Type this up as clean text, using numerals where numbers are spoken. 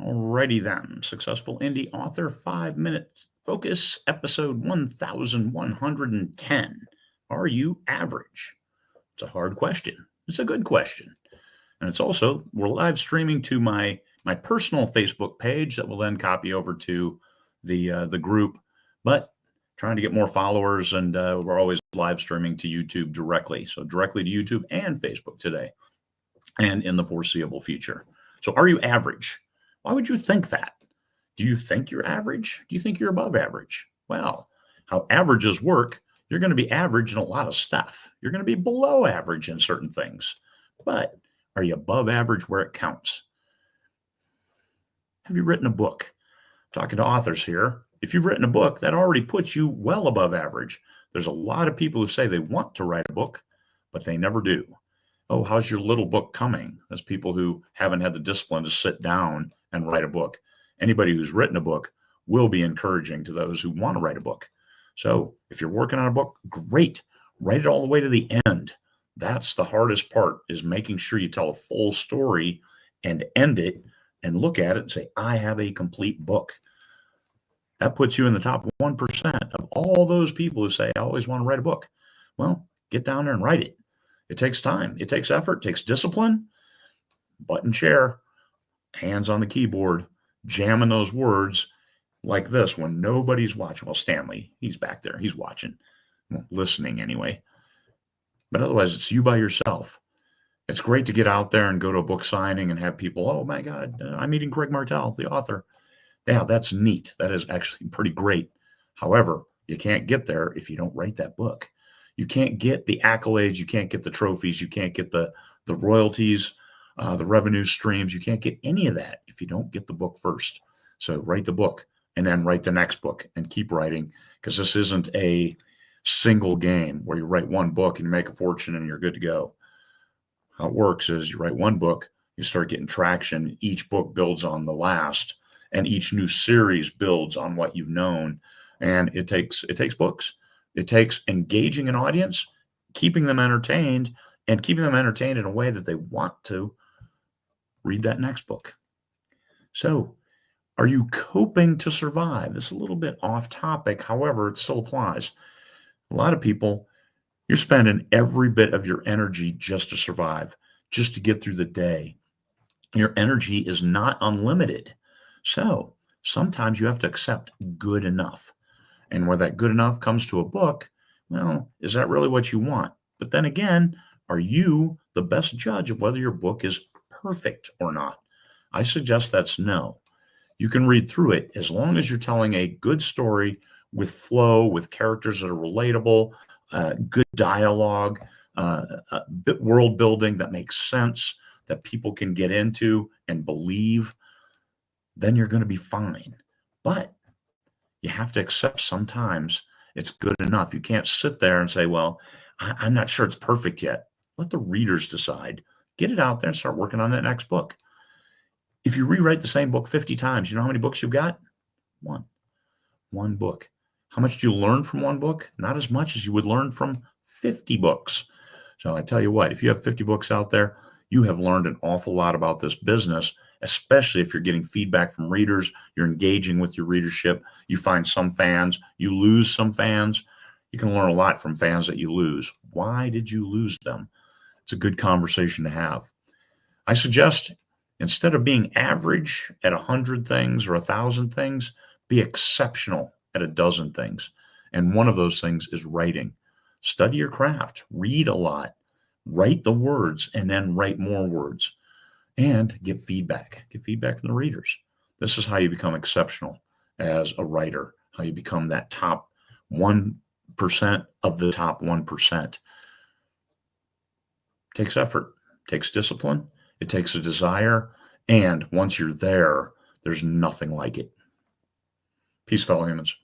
Alrighty then. Successful indie author, 5 minute focus, episode 1110. Are you average? It's a hard question. It's a good question. And it's also, we're live streaming to my personal Facebook page that will then copy over to the group. But trying to get more followers, and we're always live streaming to YouTube directly. So directly to YouTube and Facebook today and in the foreseeable future. So are you average? Why would you think that? Do you think you're average? Do you think you're above average? Well, how averages work, you're going to be average in a lot of stuff. You're going to be below average in certain things. But are you above average where it counts? Have you written a book? Talking to authors here. If you've written a book, that already puts you well above average. There's a lot of people who say they want to write a book, but they never do. Oh, how's your little book coming? That's people who haven't had the discipline to sit down and write a book. Anybody who's written a book will be encouraging to those who want to write a book. So if you're working on a book, great. Write it all the way to the end. That's the hardest part, is making sure you tell a full story and end it and look at it and say, I have a complete book. That puts you in the top 1% of all those people who say, I always want to write a book. Well, get down there and write it. It takes time. It takes effort. It takes discipline. Button chair, hands on the keyboard, jamming those words like this when nobody's watching. Well, Stanley, he's back there. He's watching, well, listening anyway. But otherwise, it's you by yourself. It's great to get out there and go to a book signing and have people, oh my God, I'm meeting Craig Martelle, the author. Yeah, that's neat. That is actually pretty great. However, you can't get there if you don't write that book. You can't get the accolades. You can't get the trophies. You can't get the royalties, the revenue streams. You can't get any of that if you don't get the book first. So write the book and then write the next book and keep writing, because this isn't a single game where you write one book and you make a fortune and you're good to go. How it works is you write one book, you start getting traction. Each book builds on the last, and each new series builds on what you've known. And it takes books. It takes engaging an audience, keeping them entertained, and keeping them entertained in a way that they want to read that next book. So, are you coping to survive? This is a little bit off topic. However, it still applies. A lot of people, you're spending every bit of your energy just to survive, just to get through the day. Your energy is not unlimited. So sometimes you have to accept good enough. And where that good enough comes to a book, well, is that really what you want? But then again, are you the best judge of whether your book is perfect or not? I suggest that's no. You can read through it as long as you're telling a good story with flow, with characters that are relatable, good dialogue, world building that makes sense, that people can get into and believe. Then you're going to be fine. But you have to accept sometimes it's good enough. You can't sit there and say, well, I'm not sure it's perfect yet. Let the readers decide. Get it out there and start working on that next book. If you rewrite the same book 50 times, you know how many books you've got? One book. How much do you learn from one book? Not as much as you would learn from 50 books. So I tell you what, if you have 50 books out there, you have learned an awful lot about this business, especially if you're getting feedback from readers, you're engaging with your readership, you find some fans, you lose some fans. You can learn a lot from fans that you lose. Why did you lose them? It's a good conversation to have. I suggest, instead of being average at 100 things or 1,000 things, be exceptional at a dozen things. And one of those things is writing. Study your craft, read a lot, write the words, and then write more words, and give feedback. Get feedback from the readers. This is how you become exceptional as a writer, how you become that top 1% of the top 1%. It takes effort, it takes discipline, it takes a desire, and once you're there, there's nothing like it. Peace, fellow humans.